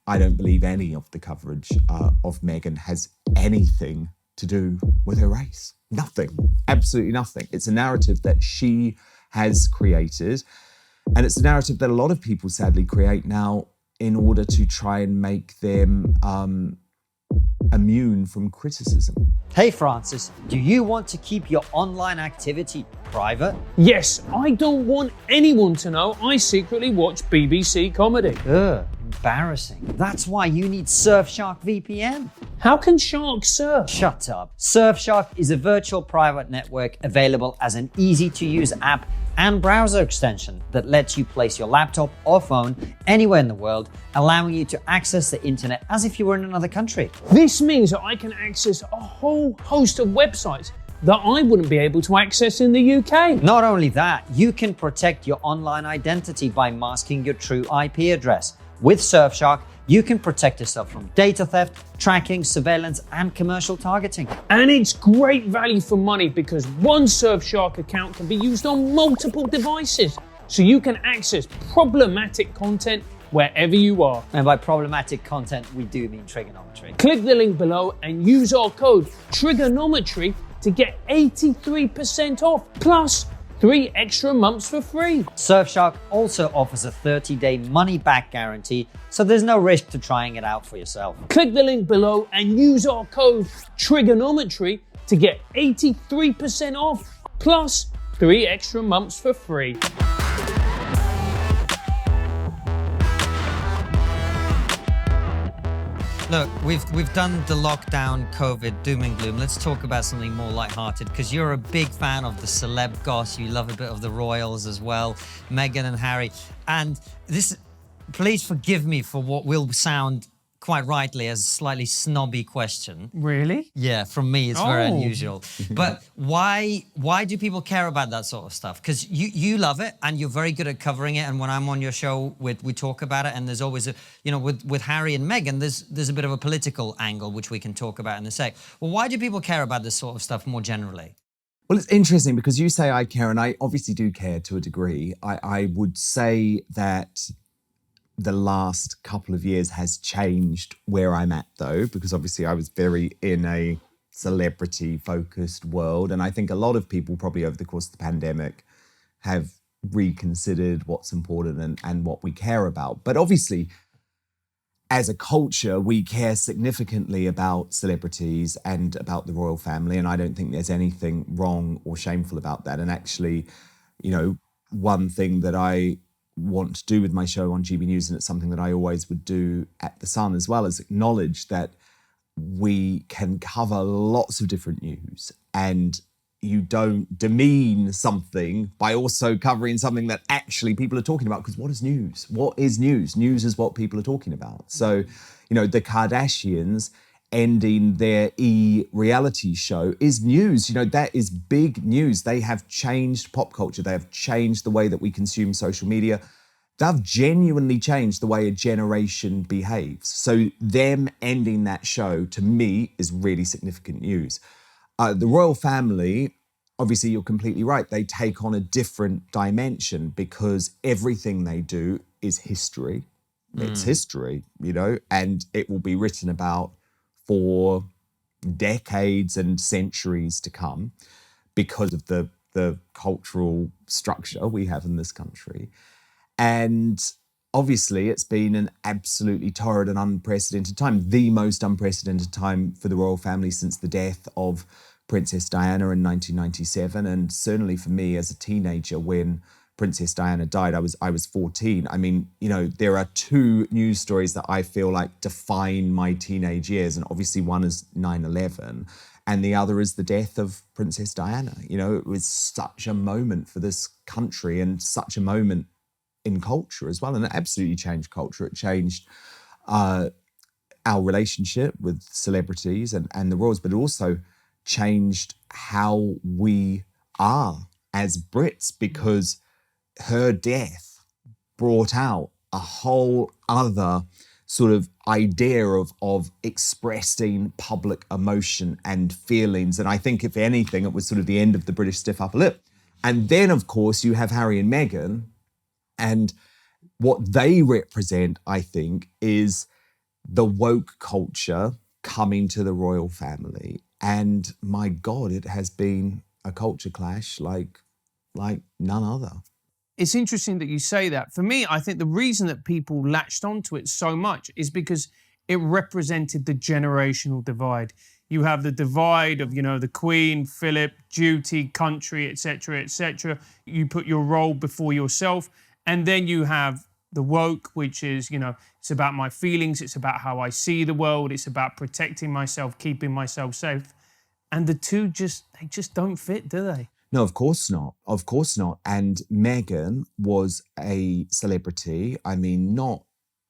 I don't believe any of the coverage of Meghan has anything to do with her race. Nothing, absolutely nothing. It's a narrative that she has created, and it's a narrative that a lot of people sadly create now in order to try and make them immune from criticism. Hey Francis, do you want to keep your online activity private? Yes, I don't want anyone to know I secretly watch BBC comedy. Ugh, embarrassing. That's why you need Surfshark VPN. How can sharks surf? Shut up. Surfshark is a virtual private network available as an easy-to-use app and browser extension that lets you place your laptop or phone anywhere in the world, allowing you to access the internet as if you were in another country. This means that I can access a whole host of websites that I wouldn't be able to access in the UK. Not only that, you can protect your online identity by masking your true IP address. With Surfshark, you can protect yourself from data theft, tracking, surveillance, and commercial targeting. And it's great value for money because one Surfshark account can be used on multiple devices, so you can access problematic content wherever you are. And by problematic content, we do mean TRIGGERnometry. Click the link below and use our code TRIGGERnometry to get 83% off, plus 3 extra months for free. Surfshark also offers a 30-day money-back guarantee, so there's no risk to trying it out for yourself. Click the link below and use our code TRIGGERnometry to get 83% off, plus 3 extra months for free. Look, we've done the lockdown, COVID, doom and gloom. Let's talk about something more lighthearted, because you're a big fan of the celeb goss. You love a bit of the royals as well, Meghan and Harry. And this, please forgive me for what will sound quite rightly as a slightly snobby question. Really? Yeah, from me, it's very unusual. But why do people care about that sort of stuff? Because you love it and you're very good at covering it. And when I'm on your show, we talk about it. And there's always a, you know, with Harry and Meghan, there's a bit of a political angle, which we can talk about in a sec. Well, why do people care about this sort of stuff more generally? Well, it's interesting because you say I care, and I obviously do care to a degree. I would say that the last couple of years has changed where I'm at, though, because obviously I was very in a celebrity-focused world. And I think a lot of people probably over the course of the pandemic have reconsidered what's important and what we care about. But obviously, as a culture, we care significantly about celebrities and about the royal family. And I don't think there's anything wrong or shameful about that. And actually, you know, one thing that I want to do with my show on GB News, and it's something that I always would do at The Sun as well, is acknowledge that we can cover lots of different news, and you don't demean something by also covering something that actually people are talking about. Because what is news? What is news? News is what people are talking about. So, you know, the Kardashians ending their reality show is news. You know, that is big news. They have changed pop culture. They have changed the way that we consume social media. They've genuinely changed the way a generation behaves. So them ending that show, to me, is really significant news. The royal family, obviously you're completely right. They take on a different dimension because everything they do is history. It's history, you know, and it will be written about for decades and centuries to come because of the cultural structure we have in this country. And obviously it's been an absolutely torrid and unprecedented time, the most unprecedented time for the royal family since the death of Princess Diana in 1997. And certainly for me as a teenager, when Princess Diana died, I was 14. I mean, you know, there are 2 news stories that I feel like define my teenage years. And obviously one is 9/11 and the other is the death of Princess Diana. You know, it was such a moment for this country and such a moment in culture as well. And it absolutely changed culture. It changed our relationship with celebrities and the royals, but it also changed how we are as Brits, because her death brought out a whole other sort of idea of expressing public emotion and feelings. And I think, if anything, it was sort of the end of the British stiff upper lip. And then, of course, you have Harry and Meghan, and what they represent, I think, is the woke culture coming to the royal family. And my God, it has been a culture clash like none other. It's interesting that you say that. For me, I think the reason that people latched onto it so much is because it represented the generational divide. You have the divide of, the Queen, Philip, duty, country, etc., etc. You put your role before yourself. And then you have the woke, which is, it's about my feelings. It's about how I see the world. It's about protecting myself, keeping myself safe. And the two they just don't fit, do they? No, of course not. Of course not. And Meghan was a celebrity. I mean, not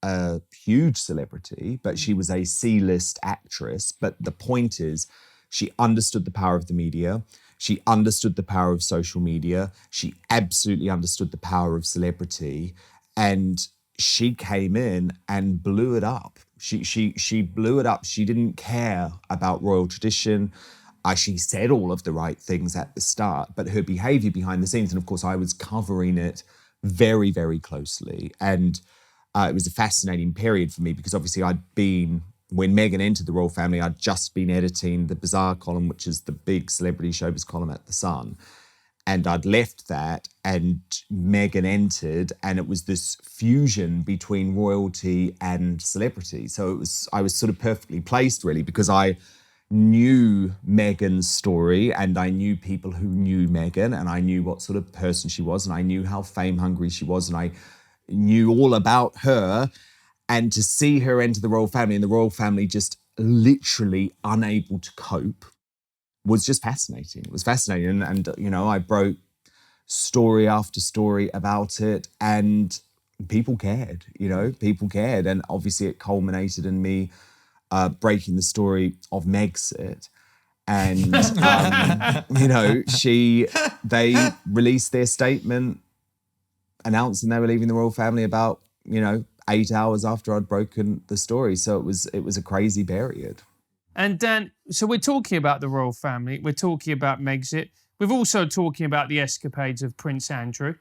a huge celebrity, but she was a C-list actress. But the point is, she understood the power of the media. She understood the power of social media. She absolutely understood the power of celebrity. And she came in and blew it up. She blew it up. She didn't care about royal tradition. She said all of the right things at the start, but her behavior behind the scenes, and of course I was covering it very, very closely. And it was a fascinating period for me because obviously when Meghan entered the royal family, I'd just been editing the Bazaar column, which is the big celebrity showbiz column at The Sun. And I'd left that and Meghan entered, and it was this fusion between royalty and celebrity. So I was sort of perfectly placed really, because I knew Meghan's story and I knew people who knew Meghan, and I knew what sort of person she was, and I knew how fame hungry she was, and I knew all about her. And to see her enter the royal family and the royal family just literally unable to cope was just fascinating. It was fascinating. And I broke story after story about it, and people cared, people cared. And obviously it culminated in me breaking the story of Megxit. And, they released their statement announcing they were leaving the royal family about, 8 hours after I'd broken the story. So it was a crazy period. And Dan, so we're talking about the royal family. We're talking about Megxit. We're also talking about the escapades of Prince Andrew.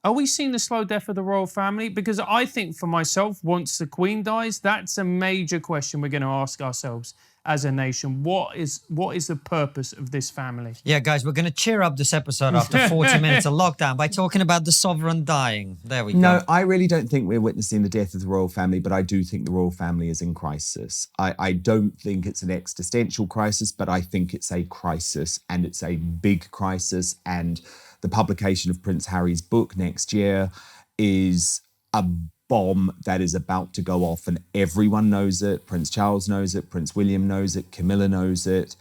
Are we seeing the slow death of the royal family? Because I think for myself, once the Queen dies, that's a major question we're going to ask ourselves as a nation. What is the purpose of this family? Yeah, guys, we're going to cheer up this episode after 40 minutes of lockdown by talking about the sovereign dying. There we go. No, I really don't think we're witnessing the death of the royal family, but I do think the royal family is in crisis. I don't think it's an existential crisis, but I think it's a crisis, and it's a big crisis. And the publication of Prince Harry's book next year is a bomb that is about to go off, and everyone knows it. Prince Charles knows it, Prince William knows it, Camilla knows it,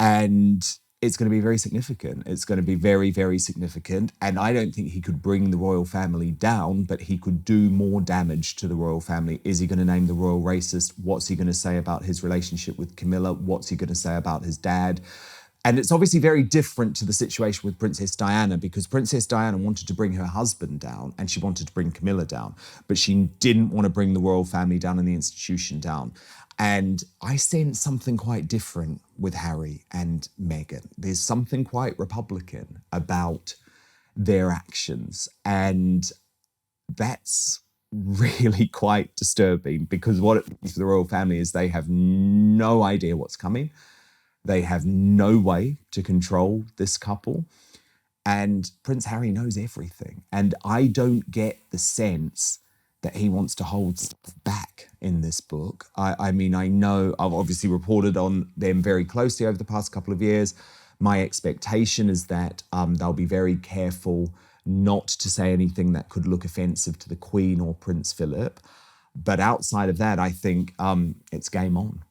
and it's going to be very significant. It's going to be very, very significant. And I don't think he could bring the royal family down, but he could do more damage to the royal family. Is he going to name the royal racist? What's he going to say about his relationship with Camilla? What's he going to say about his dad? And it's obviously very different to the situation with Princess Diana, because Princess Diana wanted to bring her husband down and she wanted to bring Camilla down, but she didn't want to bring the royal family down and the institution down. And I sense something quite different with Harry and Meghan. There's something quite Republican about their actions. And that's really quite disturbing, because what it means for the royal family is they have no idea what's coming. They have no way to control this couple. And Prince Harry knows everything. And I don't get the sense that he wants to hold stuff back in this book. I mean, I know I've obviously reported on them very closely over the past couple of years. My expectation is that they'll be very careful not to say anything that could look offensive to the Queen or Prince Philip. But outside of that, I think it's game on.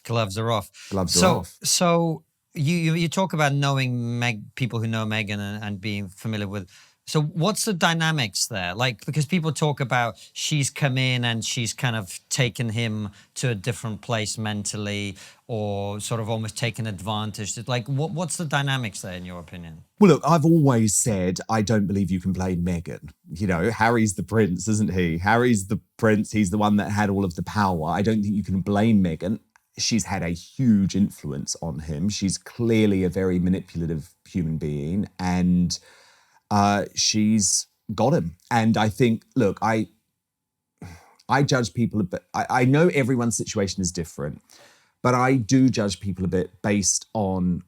Gloves are off. Gloves are off. So you talk about knowing people who know Meghan and being familiar with. So what's the dynamics there? Like, because people talk about she's come in and she's kind of taken him to a different place mentally, or sort of almost taken advantage. Like, what's the dynamics there in your opinion? Well, look, I've always said I don't believe you can blame Meghan. Harry's the prince, isn't he? Harry's the prince. He's the one that had all of the power. I don't think you can blame Meghan. She's had a huge influence on him. She's clearly a very manipulative human being, and she's got him. And I think, look, I I judge people a bit. I know everyone's situation is different, but I do judge people a bit based on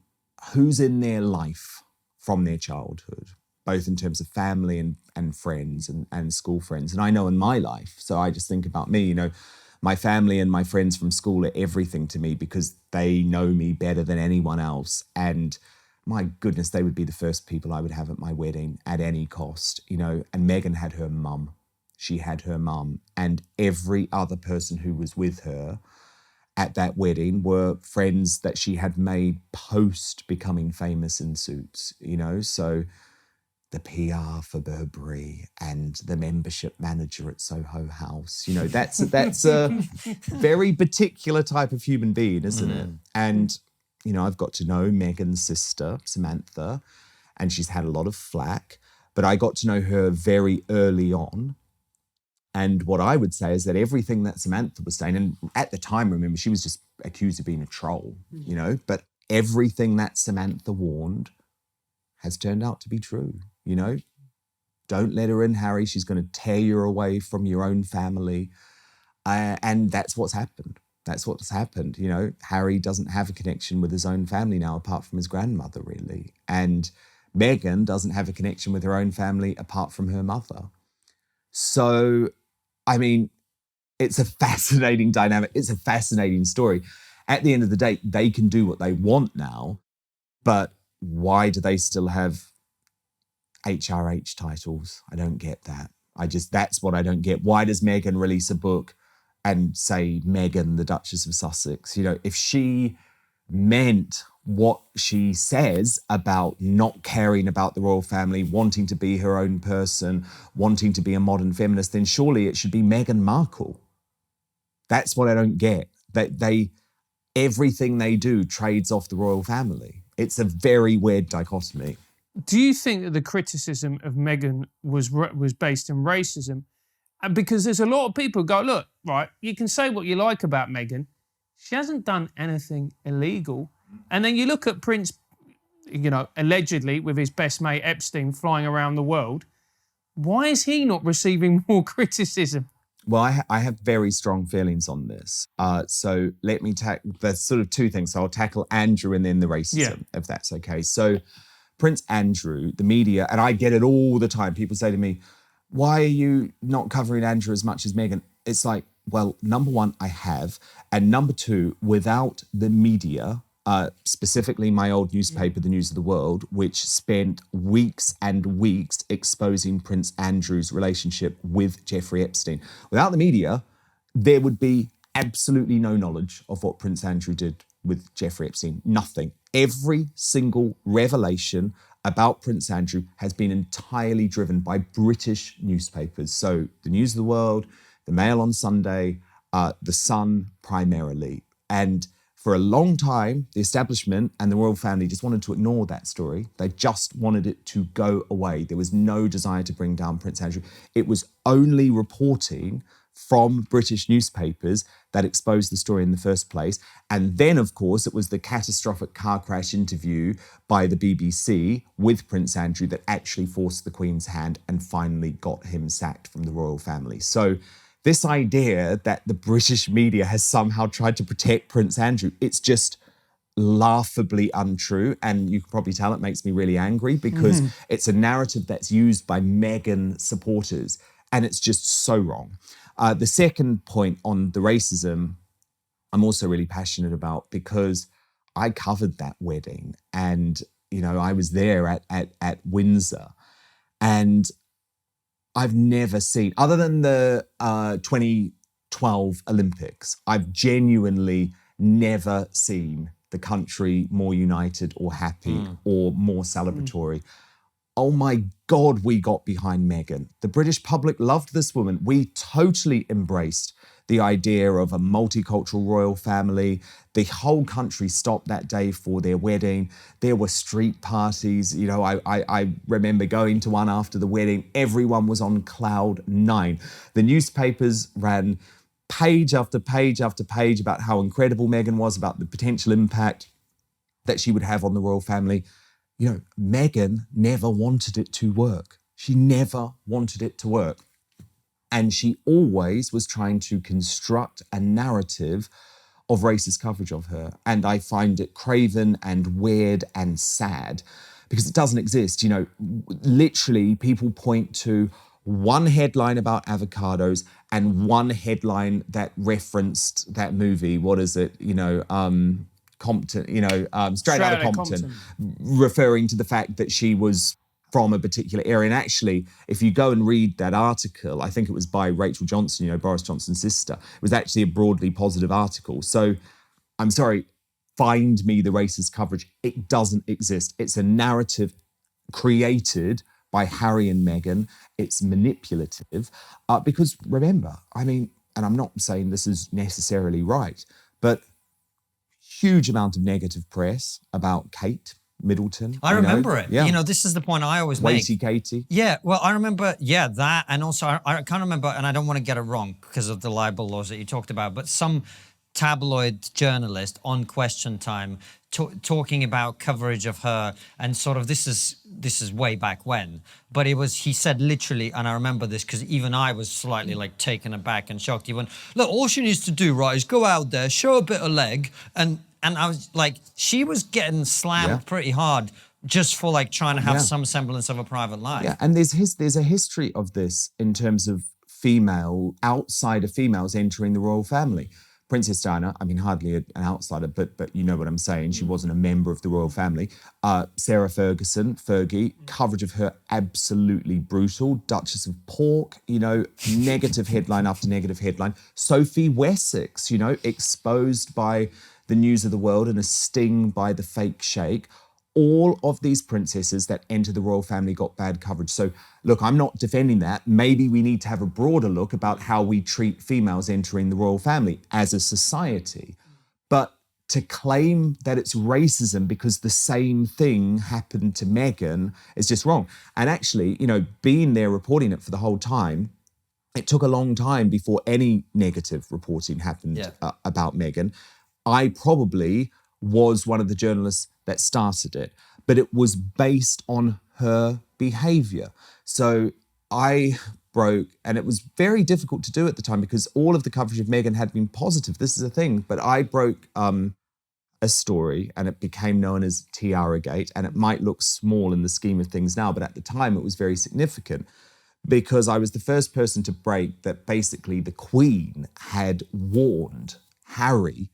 who's in their life from their childhood, both in terms of family and friends and school friends. And I know in my life, so I just think about me, my family and my friends from school are everything to me because they know me better than anyone else. And my goodness, they would be the first people I would have at my wedding at any cost, And Meghan had her mum. She had her mum. And every other person who was with her at that wedding were friends that she had made post becoming famous in Suits, So the PR for Burberry and the membership manager at Soho House, that's a very particular type of human being, isn't it? And, I've got to know Meghan's sister, Samantha, and she's had a lot of flack, but I got to know her very early on. And what I would say is that everything that Samantha was saying, and at the time, remember, she was just accused of being a troll, but everything that Samantha warned has turned out to be true, Don't let her in, Harry. She's going to tear you away from your own family. And that's what's happened. Harry doesn't have a connection with his own family now, apart from his grandmother, really. And Meghan doesn't have a connection with her own family apart from her mother. So, it's a fascinating dynamic. It's a fascinating story. At the end of the day, they can do what they want now, but why do they still have HRH titles? I don't get that. That's what I don't get. Why does Meghan release a book and say Meghan, the Duchess of Sussex? If she meant what she says about not caring about the royal family, wanting to be her own person, wanting to be a modern feminist, then surely it should be Meghan Markle. That's what I don't get. Everything they do trades off the royal family. It's a very weird dichotomy. Do you think that the criticism of Meghan was based in racism? And because there's a lot of people who go, look, right, you can say what you like about Meghan. She hasn't done anything illegal. And then you look at Prince, allegedly with his best mate Epstein flying around the world. Why is he not receiving more criticism? Well, I have very strong feelings on this. So let me tackle, there's sort of two things. So I'll tackle Andrew and then the racism, if that's okay. So Prince Andrew, the media, and I get it all the time. People say to me, why are you not covering Andrew as much as Meghan? It's like, well, number one, I have. And number two, without the media, specifically my old newspaper, The News of the World, which spent weeks and weeks exposing Prince Andrew's relationship with Jeffrey Epstein. Without the media, there would be absolutely no knowledge of what Prince Andrew did with Jeffrey Epstein. Nothing. Every single revelation about Prince Andrew has been entirely driven by British newspapers. So The News of the World, The Mail on Sunday, The Sun primarily. And for a long time, the establishment and the royal family just wanted to ignore that story. They just wanted it to go away. There was no desire to bring down Prince Andrew. It was only reporting from British newspapers that exposed the story in the first place. And then, of course, it was the catastrophic car crash interview by the BBC with Prince Andrew that actually forced the Queen's hand and finally got him sacked from the royal family. So this idea that the British media has somehow tried to protect Prince Andrew, it's just laughably untrue. And you can probably tell it makes me really angry because it's a narrative that's used by Meghan supporters. And it's just so wrong. The second point on the racism, I'm also really passionate about because I covered that wedding and, I was there at Windsor and I've never seen, other than the 2012 Olympics, I've genuinely never seen the country more united or happy or more celebratory. Oh my God, we got behind Meghan. The British public loved this woman. We totally embraced the idea of a multicultural royal family. The whole country stopped that day for their wedding. There were street parties. I remember going to one after the wedding. Everyone was on cloud nine. The newspapers ran page after page after page about how incredible Meghan was, about the potential impact that she would have on the royal family. Meghan never wanted it to work. She never wanted it to work. And she always was trying to construct a narrative of racist coverage of her. And I find it craven and weird and sad because it doesn't exist. You know, literally people point to one headline about avocados and one headline that referenced that movie. What is it? You know, Compton, Straight Outta Compton, referring to the fact that she was from a particular area. And actually, if you go and read that article, I think it was by Rachel Johnson, you know, Boris Johnson's sister, it was actually a broadly positive article. So I'm sorry, find me the racist coverage. It doesn't exist. It's a narrative created by Harry and Meghan. It's manipulative because remember, I mean, and I'm not saying this is necessarily right, but huge amount of negative press about Kate Middleton. I remember it. Yeah. You know, this is the point I always make. Weighty Katie. Yeah, well, I remember, that. And also, I can't remember, and I don't want to get it wrong because of the libel laws that you talked about, but some tabloid journalist on Question Time talking about coverage of her and sort of, this is way back when, but he said literally, and I remember this because even I was slightly like taken aback and shocked. He went, look, all she needs to do, right, is go out there, show a bit of leg, and I was like, she was getting slammed pretty hard just for like trying to have some semblance of a private life. Yeah, and there's a history of this in terms of outsider females entering the royal family. Princess Diana, I mean, hardly an outsider, but you know what I'm saying. She wasn't a member of the royal family. Sarah Ferguson, Fergie, coverage of her absolutely brutal. Duchess of Pork, you know, negative headline after negative headline. Sophie Wessex, you know, exposed by the News of the World and a sting by the fake sheikh. All of these princesses that enter the royal family got bad coverage. So look, I'm not defending that. Maybe we need to have a broader look about how we treat females entering the royal family as a society. But to claim that it's racism because the same thing happened to Meghan is just wrong. And actually, you know, being there reporting it for the whole time, it took a long time before any negative reporting happened about Meghan. I probably was one of the journalists that started it, but it was based on her behavior. So I broke, and it was very difficult to do at the time because all of the coverage of Meghan had been positive. This is a thing, but I broke a story and it became known as Tiara Gate, and it might look small in the scheme of things now, but at the time it was very significant because I was the first person to break that basically the Queen had warned Harry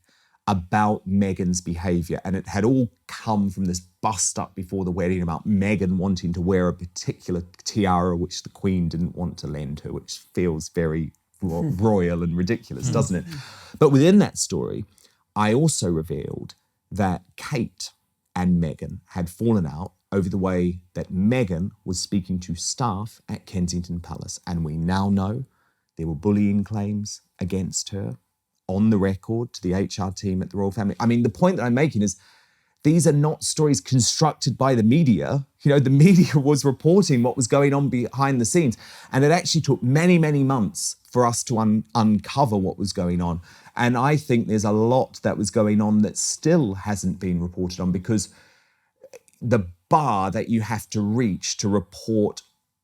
about Meghan's behaviour, and it had all come from this bust up before the wedding about Meghan wanting to wear a particular tiara which the Queen didn't want to lend her, which feels very royal and ridiculous, doesn't it? But within that story, I also revealed that Kate and Meghan had fallen out over the way that Meghan was speaking to staff at Kensington Palace, and we now know there were bullying claims against her on the record to the HR team at the royal family. I mean, the point that I'm making is these are not stories constructed by the media. You know, the media was reporting what was going on behind the scenes. And it actually took many, many months for us to uncover what was going on. And I think there's a lot that was going on that still hasn't been reported on because the bar that you have to reach to report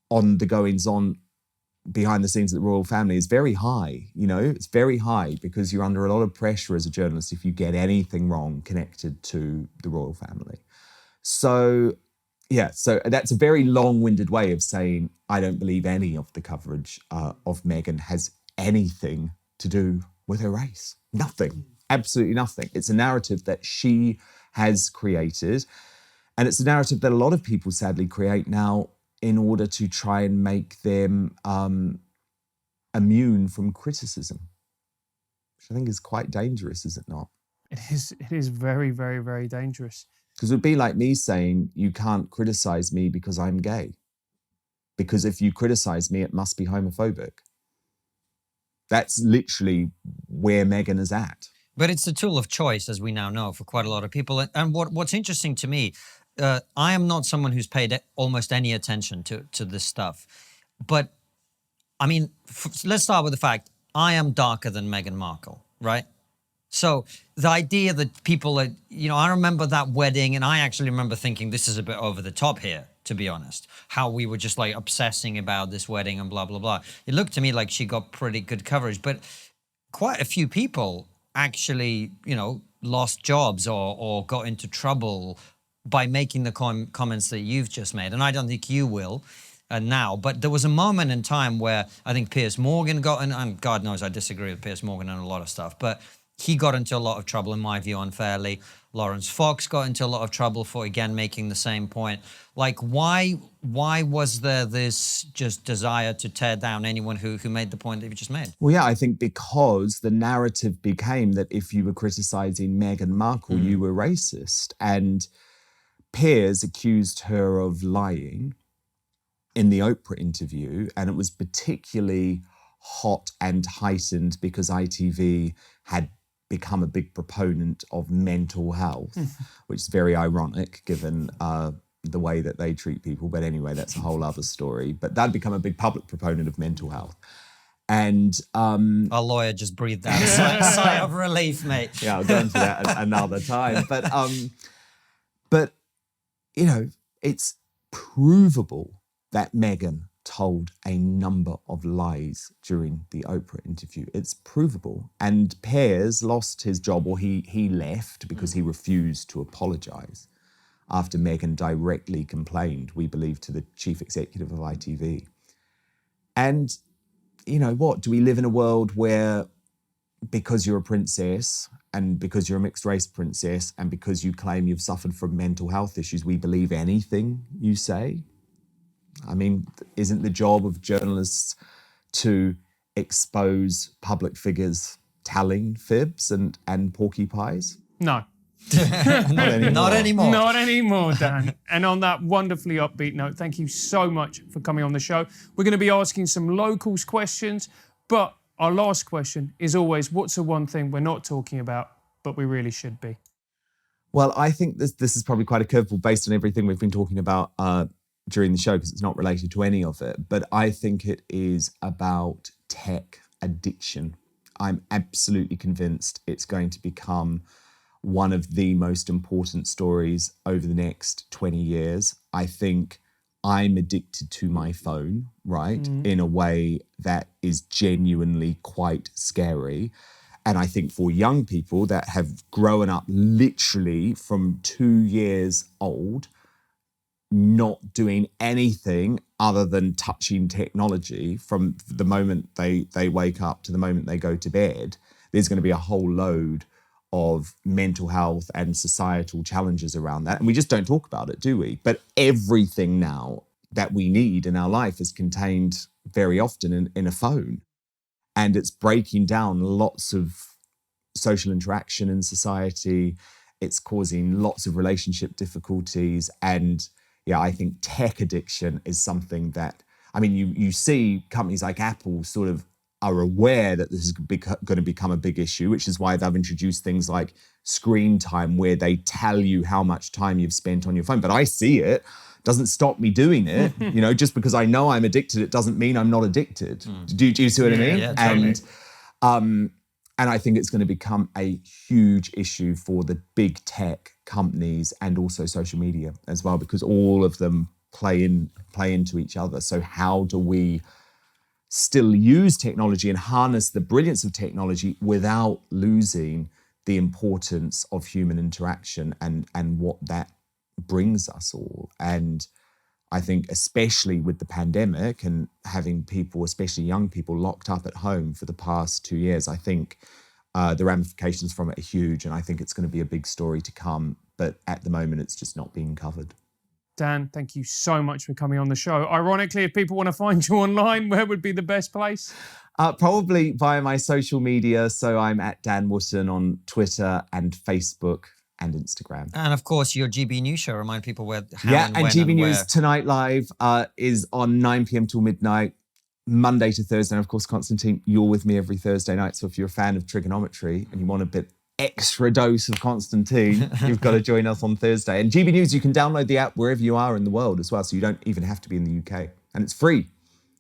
on the goings on behind the scenes of the royal family is very high. You know, it's very high because you're under a lot of pressure as a journalist if you get anything wrong connected to the royal family. So, yeah, so that's a very long-winded way of saying I don't believe any of the coverage of Meghan has anything to do with her race. Nothing, absolutely nothing. It's a narrative that she has created, and it's a narrative that a lot of people sadly create now in order to try and make them immune from criticism, which I think is quite dangerous, is it not? It is very, very, very dangerous. Because it would be like me saying, you can't criticize me because I'm gay. Because if you criticize me, it must be homophobic. That's literally where Meghan is at. But it's a tool of choice, as we now know, for quite a lot of people. And what's interesting to me, I am not someone who's paid almost any attention to this stuff. But, I mean, let's start with the fact, I am darker than Meghan Markle, right? So the idea that people are, I remember that wedding, and I actually remember thinking this is a bit over the top here, to be honest. How we were just like obsessing about this wedding and blah, blah, blah. It looked to me like she got pretty good coverage, but quite a few people actually, lost jobs or got into trouble by making the comments that you've just made. And I don't think you will. Now, but there was a moment in time where I think Piers Morgan got in, and God knows I disagree with Piers Morgan on a lot of stuff, but he got into a lot of trouble, in my view, unfairly. Lawrence Fox got into a lot of trouble for, again, making the same point. Like, why was there this just desire to tear down anyone who made the point that you just made? Well, yeah, I think because the narrative became that if you were criticizing Meghan Markle, you were racist. And Piers accused her of lying in the Oprah interview, and it was particularly hot and heightened because ITV had become a big proponent of mental health, which is very ironic given the way that they treat people. But anyway, that's a whole other story. But they'd become a big public proponent of mental health. And our lawyer just breathed out a sigh of relief, mate. Yeah, I'll go into that another time. But it's provable that Meghan told a number of lies during the Oprah interview. It's provable. And Piers lost his job, or he left because he refused to apologise after Meghan directly complained, we believe, to the chief executive of ITV. And you know what? Do we live in a world where because you're a princess and because you're a mixed race princess and because you claim you've suffered from mental health issues, we believe anything you say? I mean, isn't the job of journalists to expose public figures telling fibs and porcupines? No. Not anymore. Not anymore, Dan. And on that wonderfully upbeat note, thank you so much for coming on the show. We're going to be asking some locals questions, but our last question is always, what's the one thing we're not talking about, but we really should be? Well, I think this is probably quite a curveball based on everything we've been talking about during the show, because it's not related to any of it. But I think it is about tech addiction. I'm absolutely convinced it's going to become one of the most important stories over the next 20 years. I think I'm addicted to my phone, right, in a way that is genuinely quite scary. And I think for young people that have grown up literally from 2 years old, not doing anything other than touching technology from the moment they wake up to the moment they go to bed, there's going to be a whole load of mental health and societal challenges around that. And we just don't talk about it, do we? But everything now that we need in our life is contained very often in a phone. And it's breaking down lots of social interaction in society. It's causing lots of relationship difficulties. And yeah, I think tech addiction is something that, I mean, you see companies like Apple sort of are aware that this is going to become a big issue, which is why they've introduced things like screen time, where they tell you how much time you've spent on your phone. But I see it, doesn't stop me doing it. You know, just because I know I'm addicted, it doesn't mean I'm not addicted. Do you see what I mean? Yeah, totally. And I think it's going to become a huge issue for the big tech companies and also social media as well, because all of them play into each other. So how do we still use technology and harness the brilliance of technology without losing the importance of human interaction and what that brings us all? And I think especially with the pandemic and having people, especially young people, locked up at home for the past 2 years, I think the ramifications from it are huge, and I think it's going to be a big story to come. But at the moment, it's just not being covered. Dan, thank you so much for coming on the show. Ironically, if people want to find you online, where would be the best place? Probably via my social media. So I'm at Dan Wootton on Twitter and Facebook and Instagram. And of course, your GB News show. Remind people where, how, Yeah, and and when GB and News where. Tonight Live is on 9 p.m. till midnight, Monday to Thursday. And of course, Constantine, you're with me every Thursday night. So if you're a fan of TRIGGERnometry and you want a bit extra dose of Constantine, you've got to join us on Thursday. And GB News, you can download the app wherever you are in the world as well. So you don't even have to be in the UK. And it's free.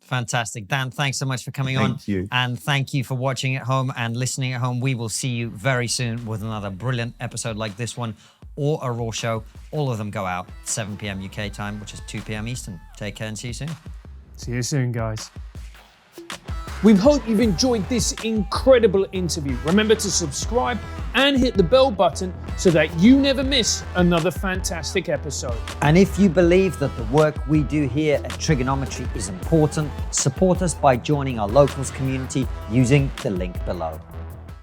Fantastic. Dan, thanks so much for coming on. Thank you. And thank you for watching at home and listening at home. We will see you very soon with another brilliant episode like this one or a Raw show. All of them go out 7 p.m. UK time, which is 2 p.m. Eastern. Take care and see you soon. See you soon, guys. We hope you've enjoyed this incredible interview. Remember to subscribe and hit the bell button so that you never miss another fantastic episode. And if you believe that the work we do here at TRIGGERnometry is important, support us by joining our locals community using the link below.